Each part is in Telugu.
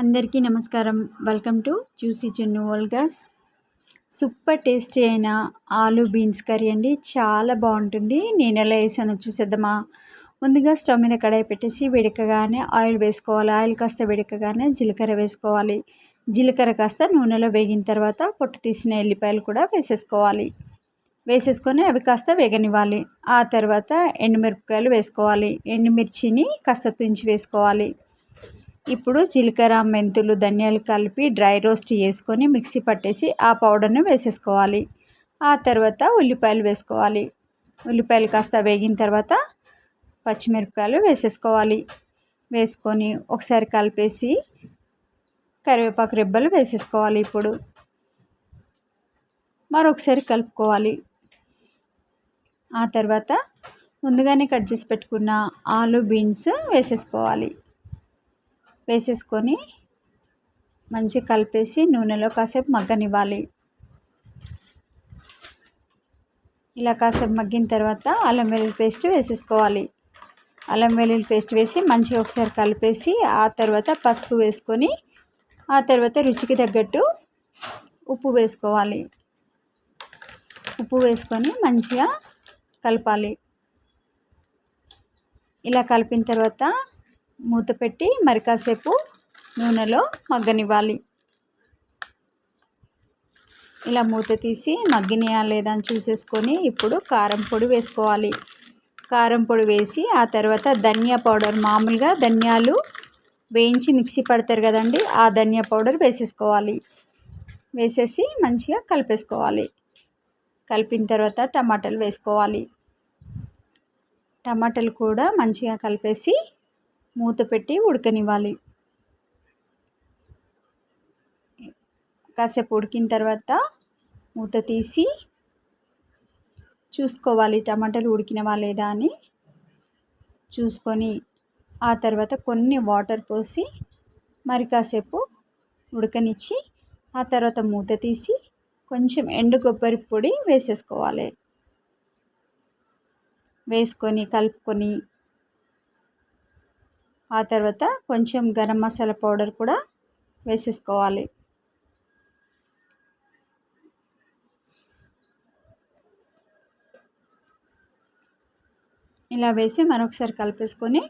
అందరికీ నమస్కారం. వెల్కమ్ టు జ్యూసీ జున్ను వల్గస్. సూపర్ టేస్టీ అయిన ఆలు బీన్స్ కర్రీ అండి. చాలా బాగుంటుంది. నేను ఎలా వేసానో చూసేద్దామా. ముందుగా స్టవ్ మీద కడాయి పెట్టేసి వేడెక్కగానే ఆయిల్ వేసుకోవాలి. ఆయిల్ కాస్త వేడెక్కగానే జీలకర్ర వేసుకోవాలి. జీలకర్ర కాస్త నూనెలో వేగిన తర్వాత పొట్టు తీసిన ఎల్లిపాయలు కూడా వేసేసుకొని అవి కాస్త వేగనివ్వాలి. ఆ తర్వాత ఎండుమిరపకాయలు వేసుకోవాలి. ఎండుమిర్చిని కాస్త తుంచి వేసుకోవాలి. ఇప్పుడు జీలకర్ర, మెంతులు, ధనియాలు కలిపి డ్రై రోస్ట్ చేసుకొని మిక్సీ పట్టేసి ఆ పౌడర్ని వేసేసుకోవాలి. ఆ తర్వాత ఉల్లిపాయలు వేసుకోవాలి. ఉల్లిపాయలు కాస్త వేగిన తర్వాత పచ్చిమిరపకాయలు వేసేసుకోవాలి. వేసుకొని ఒకసారి కలిపేసి కరివేపాకు రెబ్బలు వేసేసుకోవాలి. ఇప్పుడు మరొకసారి కలుపుకోవాలి. ఆ తర్వాత ముందుగానే కట్ చేసి పెట్టుకున్న ఆలు బీన్స్ వేసేసుకొని మంచిగా కలిపేసి నూనెలో కాసేపు మగ్గనివ్వాలి. ఇలా కాసేపు మగ్గిన తర్వాత అల్లం వెల్లుల్లి పేస్ట్ వేసేసుకోవాలి. అల్లం వెల్లుల్లి పేస్ట్ వేసి మంచిగా ఒకసారి కలిపేసి ఆ తర్వాత పసుపు వేసుకొని ఆ తర్వాత రుచికి తగ్గట్టు ఉప్పు వేసుకోవాలి. ఉప్పు వేసుకొని మంచిగా కలపాలి. ఇలా కలిపిన తర్వాత మూత పెట్టి మరి కాసేపు నూనెలో మగ్గనివ్వాలి. ఇలా మూత తీసి మగ్గినయా లేదా అని చూసేసుకొని ఇప్పుడు కారం పొడి వేసుకోవాలి. కారం పొడి వేసి ఆ తర్వాత ధనియా పౌడర్, మామూలుగా ధనియాలు వేయించి మిక్సీ పడతారు కదండి, ఆ ధనియా పౌడర్ వేసేసుకోవాలి. వేసేసి మంచిగా కలిపేసుకోవాలి. కలిపిన తర్వాత టమాటాలు వేసుకోవాలి. టమాటాలు కూడా మంచిగా కలిపేసి మూత పెట్టి ఉడకనివ్వాలి. కాసేపు ఉడికిన తర్వాత మూత తీసి చూసుకోవాలి టమాటాలు ఉడికినవా లేదా అని చూసుకొని ఆ తర్వాత కొన్ని వాటర్ పోసి మరి కాసేపు ఉడకనిచ్చి ఆ తర్వాత మూత తీసి కొంచెం ఎండు కొబ్బరి పొడి వేసేసుకోవాలి. వేసుకొని కలుపుకొని ఆ తర్వాత కొంచెం గరం మసాలా పౌడర్ కూడా వేసేసుకోవాలి. ఇలా వేసి మరొకసారి కలిపేసుకొని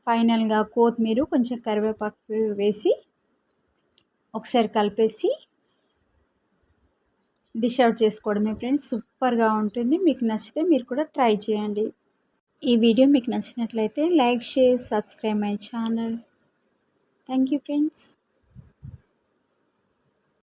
ఫైనల్గా కొత్తిమీర, కొంచెం కరివేపాకు వేసి ఒకసారి కలిపేసి డిష్ అవుట్ చేసుకోవడమే ఫ్రెండ్స్. సూపర్గా ఉంటుంది. మీకు నచ్చితే మీరు కూడా ట్రై చేయండి. ఈ వీడియో మీకు నచ్చినట్లయితే like, share, subscribe my channel. Thank you friends.